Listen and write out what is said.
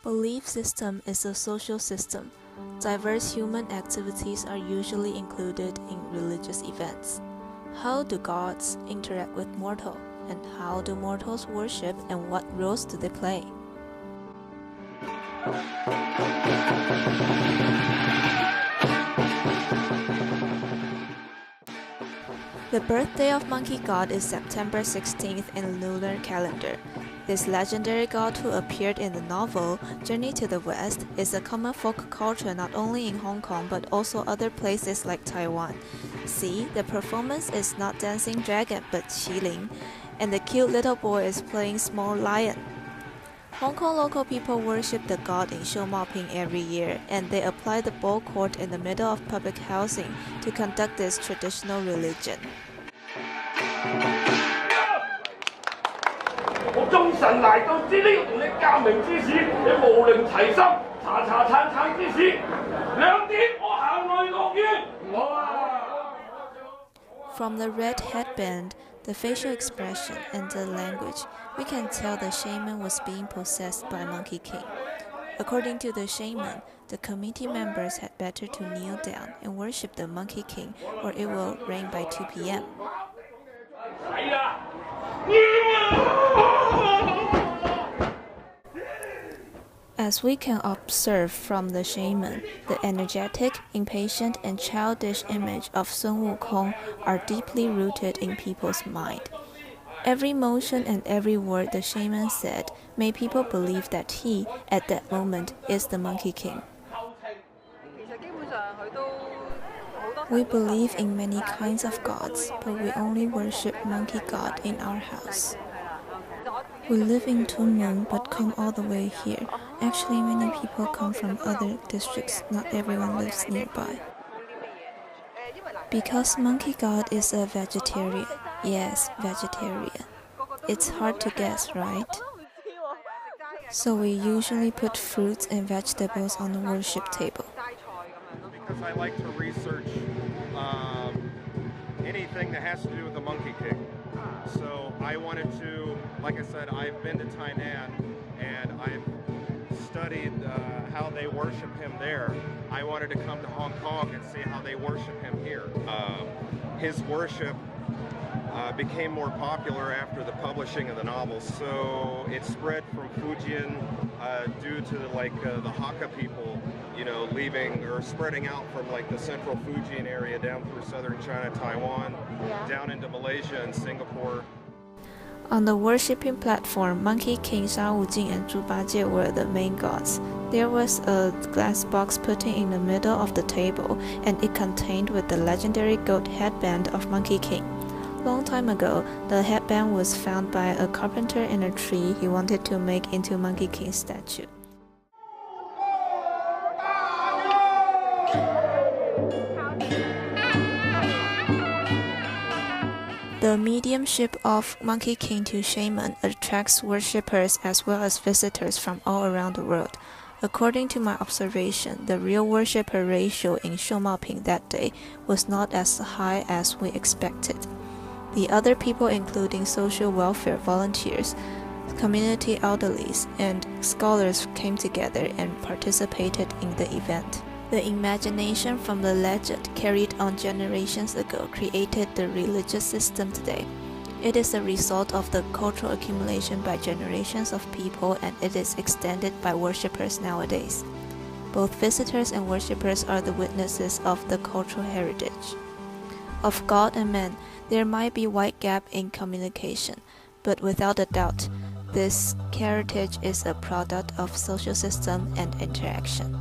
Belief system is a social system. Diverse human activities are usually included in religious events. How do gods interact with mortal? And how do mortals worship, and what roles do they play? The birthday of monkey god is September 16th in lunar calendar. This legendary god who appeared in the novel Journey to the West is a common folk culture not only in Hong Kong but also other places like Taiwan. See, the performance is not dancing dragon but qilin, and the cute little boy is playing small lion. Hong Kong local people worship the god in Shou Mao Ping every year, and they apply the ball court in the middle of public housing to conduct this traditional religion. 我忠臣嚟到知呢個同你革命之士，你無令齊心，撐之士，兩點我行內樂園，我啊！ From the red headband, the facial expression, and the language, we can tell the shaman was being possessed by Monkey King. According to the shaman, the committee members had better to kneel down and worship the Monkey King, or it will rain by 2 p.m. As we can observe from the shaman, the energetic, impatient, and childish image of Sun Wukong are deeply rooted in people's mind. Every motion and every word the shaman said made people believe that he, at that moment, is the Monkey King. We believe in many kinds of gods, but we only worship Monkey God in our house. We live in Tuen Mun but come all the way here. Actually, many people come from other districts, not everyone lives nearby. Because Monkey God is a vegetarian. Yes, vegetarian. It's hard to guess, right? So we usually put fruits and vegetables on the worship table. Because I like to research anything that has to do with the Monkey King. So I wanted to, like I said, I've been to Tainan and I've studied how they worship him there. I wanted to come to Hong Kong and see how they worship him here. His worship became more popular after the publishing of the novel, so it spread from Fujian due to the Hakka people, leaving or spreading out from the central Fujian area down through southern China, Taiwan, down into Malaysia and Singapore. On the worshipping platform, Monkey King, Sha Wujing, and Zhu Bajie were the main gods. There was a glass box put in the middle of the table, and it contained with the legendary goat headband of Monkey King. Long time ago, the headband was found by a carpenter in a tree he wanted to make into Monkey King's statue. The mediumship of Monkey King to shaman attracts worshippers as well as visitors from all around the world. According to my observation, the real worshipper ratio in Shou Mao Ping that day was not as high as we expected. The other people, including social welfare volunteers, community elderlies, and scholars, came together and participated in the event. The imagination from the legend carried on generations ago created the religious system today. It is a result of the cultural accumulation by generations of people, and it is extended by worshippers nowadays. Both visitors and worshippers are the witnesses of the cultural heritage. Of God and man, there might be wide gap in communication, but without a doubt, this heritage is a product of social system and interaction.